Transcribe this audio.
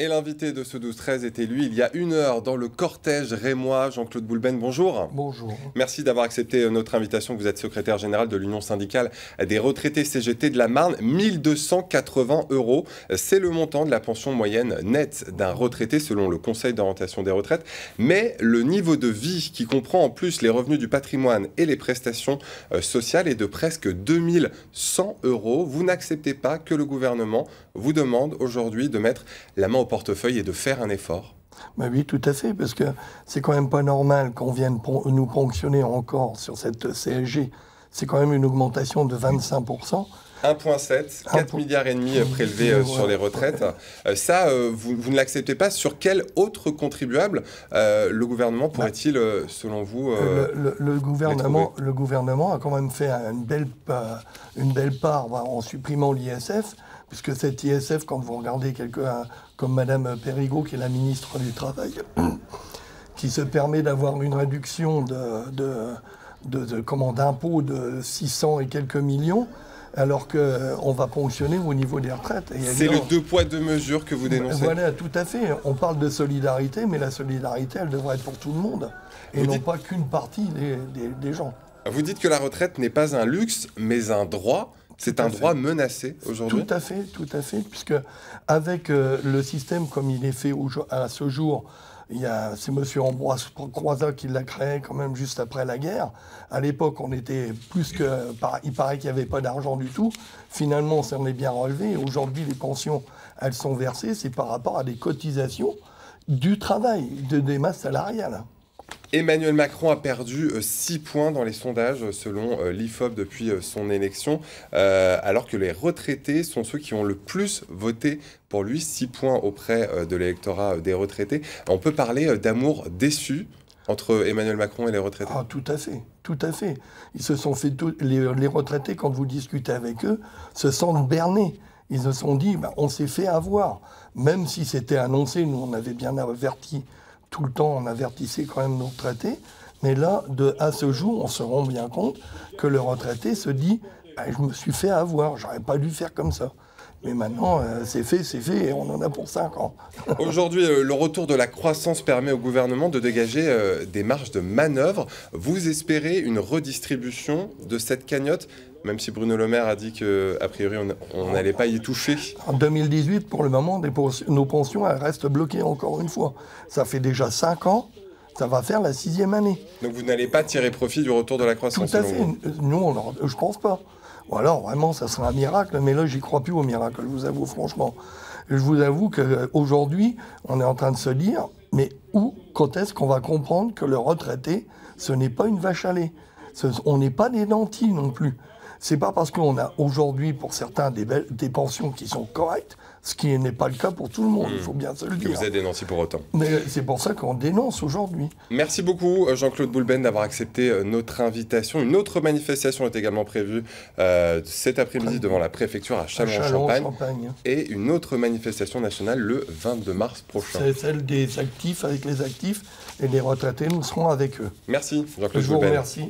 Et l'invité de ce 12-13 était lui, il y a 1 heure, dans le cortège rémois. Jean-Claude Boulben, bonjour. Bonjour. Merci d'avoir accepté notre invitation. Vous êtes secrétaire général de l'Union syndicale des retraités CGT de la Marne. 1 280 €, c'est le montant de la pension moyenne nette d'un retraité selon le Conseil d'orientation des retraites. Mais le niveau de vie, qui comprend en plus les revenus du patrimoine et les prestations sociales, est de presque 2 100 €. Vous n'acceptez pas que le gouvernement vous demande aujourd'hui de mettre la main au portefeuille et de faire un effort? Ben oui, tout à fait, parce que c'est quand même pas normal qu'on vienne nous ponctionner encore sur cette CSG. C'est quand même une augmentation de 25%. 1,7, 4,5 milliards prélevés sur les retraites. Ça, vous ne l'acceptez pas. Sur quel autre contribuable le gouvernement pourrait-il, selon vous, le gouvernement a quand même fait une belle part en supprimant l'ISF, puisque cet ISF, quand vous regardez quelqu'un comme Madame Périgaud, qui est la ministre du Travail, qui se permet d'avoir une réduction d'impôts de 600 et quelques millions, alors qu'on va ponctionner au niveau des retraites. C'est le 2 poids 2 mesures que vous dénoncez. Voilà, tout à fait. On parle de solidarité, mais la solidarité, elle devrait être pour tout le monde, et non pas qu'une partie des gens. Vous dites que la retraite n'est pas un luxe, mais un droit. C'est un droit menacé aujourd'hui. Tout à fait, puisque avec le système comme il est fait à ce jour, c'est M. Ambroise Croizat qui l'a créé quand même juste après la guerre. À l'époque, on était il paraît qu'il n'y avait pas d'argent du tout. Finalement, ça en est bien relevé. Aujourd'hui, les pensions, elles sont versées. C'est par rapport à des cotisations du travail, des masses salariales. Emmanuel Macron a perdu 6 points dans les sondages selon l'IFOP depuis son élection, alors que les retraités sont ceux qui ont le plus voté pour lui, 6 points auprès de l'électorat des retraités. On peut parler d'amour déçu entre Emmanuel Macron et les retraités. Ah, tout à fait. Ils se sont fait les retraités, quand vous discutez avec eux, se sentent bernés. Ils se sont dit, on s'est fait avoir. Même si c'était annoncé, nous on avait bien averti. Tout le temps, on avertissait quand même nos retraités. Mais là, à ce jour, on se rend bien compte que le retraité se dit je me suis fait avoir, j'aurais pas dû faire comme ça. Mais maintenant, c'est fait, et on en a pour 5 ans. Aujourd'hui, le retour de la croissance permet au gouvernement de dégager des marges de manœuvre. Vous espérez une redistribution de cette cagnotte, même si Bruno Le Maire a dit qu'a priori, on n'allait pas y toucher? En 2018, pour le moment, nos pensions, elles restent bloquées encore une fois. Ça fait déjà 5 ans, ça va faire la 6e année. Donc vous n'allez pas tirer profit du retour de la croissance? Tout à fait. Nous, je pense pas. Ou alors, vraiment, ça serait un miracle, mais là, j'y crois plus au miracle, je vous avoue franchement. Je vous avoue qu'aujourd'hui, on est en train de se dire, mais quand est-ce qu'on va comprendre que le retraité, ce n'est pas une vache à lait? On n'est pas des nantis non plus. C'est pas parce qu'on a aujourd'hui, pour certains, des pensions qui sont correctes, ce qui n'est pas le cas pour tout le monde, il faut bien se le dire. Vous êtes dénoncé pour autant. Mais c'est pour ça qu'on dénonce aujourd'hui. Merci beaucoup, Jean-Claude Boulben, d'avoir accepté notre invitation. Une autre manifestation est également prévue cet après-midi devant la préfecture à Châlons-en-Champagne. Et une autre manifestation nationale le 22 mars prochain. C'est celle des actifs avec les actifs, et les retraités, nous serons avec eux. Merci, Jean-Claude Boulben. Je vous remercie.